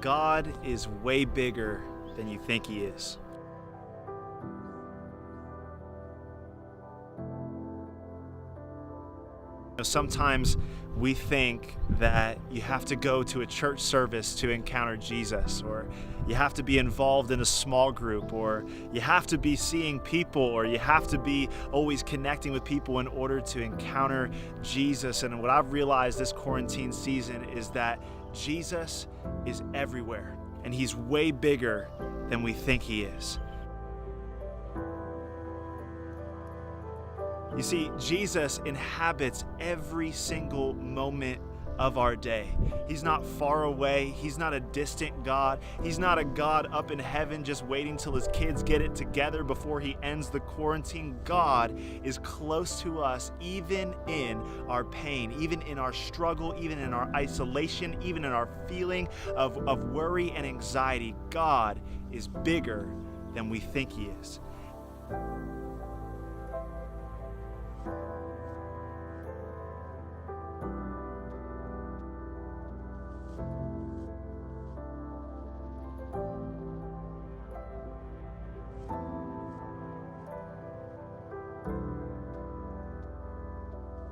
God is way bigger than you think He is. Sometimes we think that you have to go to a church service to encounter Jesus, or you have to be involved in a small group, or you have to be seeing people, or you have to be always connecting with people in order to encounter Jesus. And what I've realized this quarantine season is that Jesus is everywhere, and He's way bigger than we think He is. You see, Jesus inhabits every single moment of our day. He's not far away. He's not a distant God. He's not a God up in heaven just waiting till His kids get it together before He ends the quarantine. God is close to us even in our pain, even in our struggle, even in our isolation, even in our feeling of worry and anxiety. God is bigger than we think He is.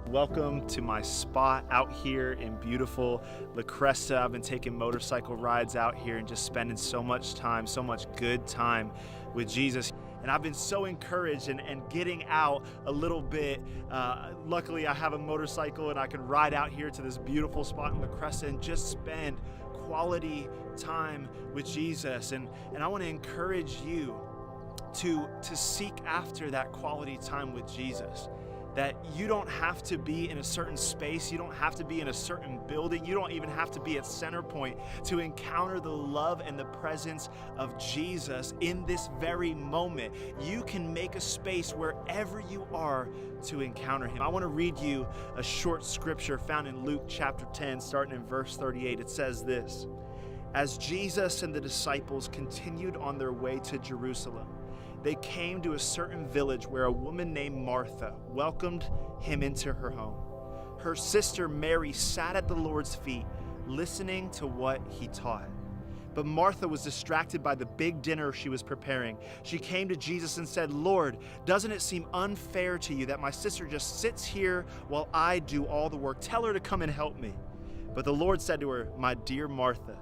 Welcome to my spot out here in beautiful La Cresta. I've been taking motorcycle rides out here and just spending so much time, so much good time with Jesus. And I've been so encouraged and getting out a little bit. Luckily, I have a motorcycle and I can ride out here to this beautiful spot in La Cresta and just spend quality time with Jesus. And I want to encourage you to seek after that quality time with Jesus. That you don't have to be in a certain space, you don't have to be in a certain building, you don't even have to be at Center Point to encounter the love and the presence of Jesus in this very moment. You can make a space wherever you are to encounter Him. I want to read you a short scripture found in Luke chapter 10, starting in verse 38. It says this: As Jesus and the disciples continued on their way to Jerusalem, they came to a certain village where a woman named Martha welcomed Him into her home. Her sister Mary sat at the Lord's feet, listening to what He taught. But Martha was distracted by the big dinner she was preparing. She came to Jesus and said, "Lord, doesn't it seem unfair to you that my sister just sits here while I do all the work? Tell her to come and help me." But the Lord said to her, "My dear Martha,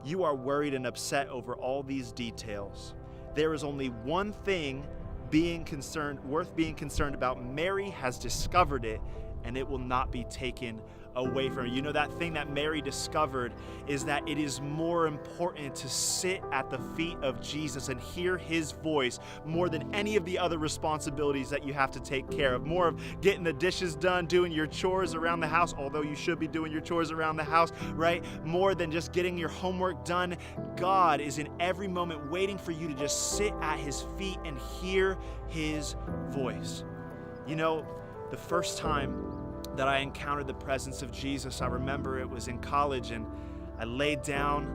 you are worried and upset over all these details. There is only one thing worth being concerned about. Mary has discovered it, and it will not be taken away from her." You know, that thing that Mary discovered is that it is more important to sit at the feet of Jesus and hear His voice more than any of the other responsibilities that you have to take care of. More of getting the dishes done, doing your chores around the house, although you should be doing your chores around the house, right? More than just getting your homework done. God is in every moment waiting for you to just sit at His feet and hear His voice. You know, the first time that I encountered the presence of Jesus, I remember it was in college, and I laid down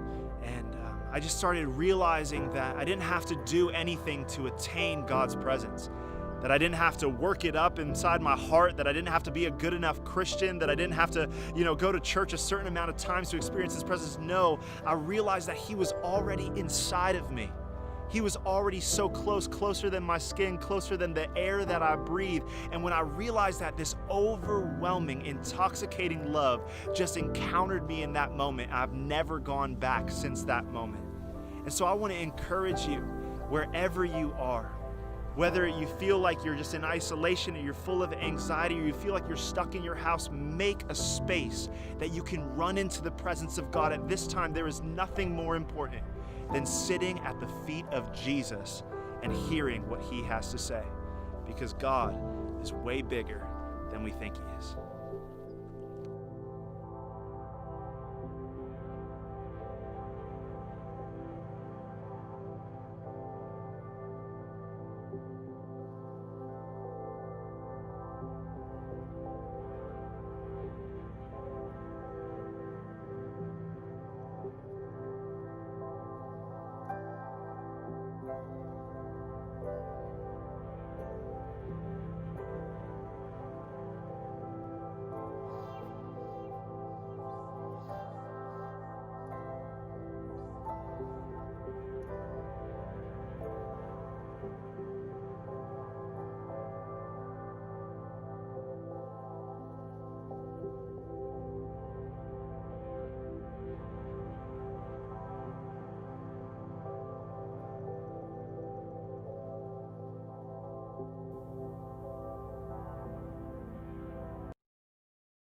and I just started realizing that I didn't have to do anything to attain God's presence, that I didn't have to work it up inside my heart, that I didn't have to be a good enough Christian, that I didn't have to, go to church a certain amount of times to experience His presence. No, I realized that He was already inside of me. He was already so close, closer than my skin, closer than the air that I breathe. And when I realized that, this overwhelming, intoxicating love just encountered me in that moment, I've never gone back since that moment. And so I want to encourage you, wherever you are, whether you feel like you're just in isolation or you're full of anxiety or you feel like you're stuck in your house, make a space that you can run into the presence of God. At this time, there is nothing more important than sitting at the feet of Jesus and hearing what He has to say, because God is way bigger than we think He is.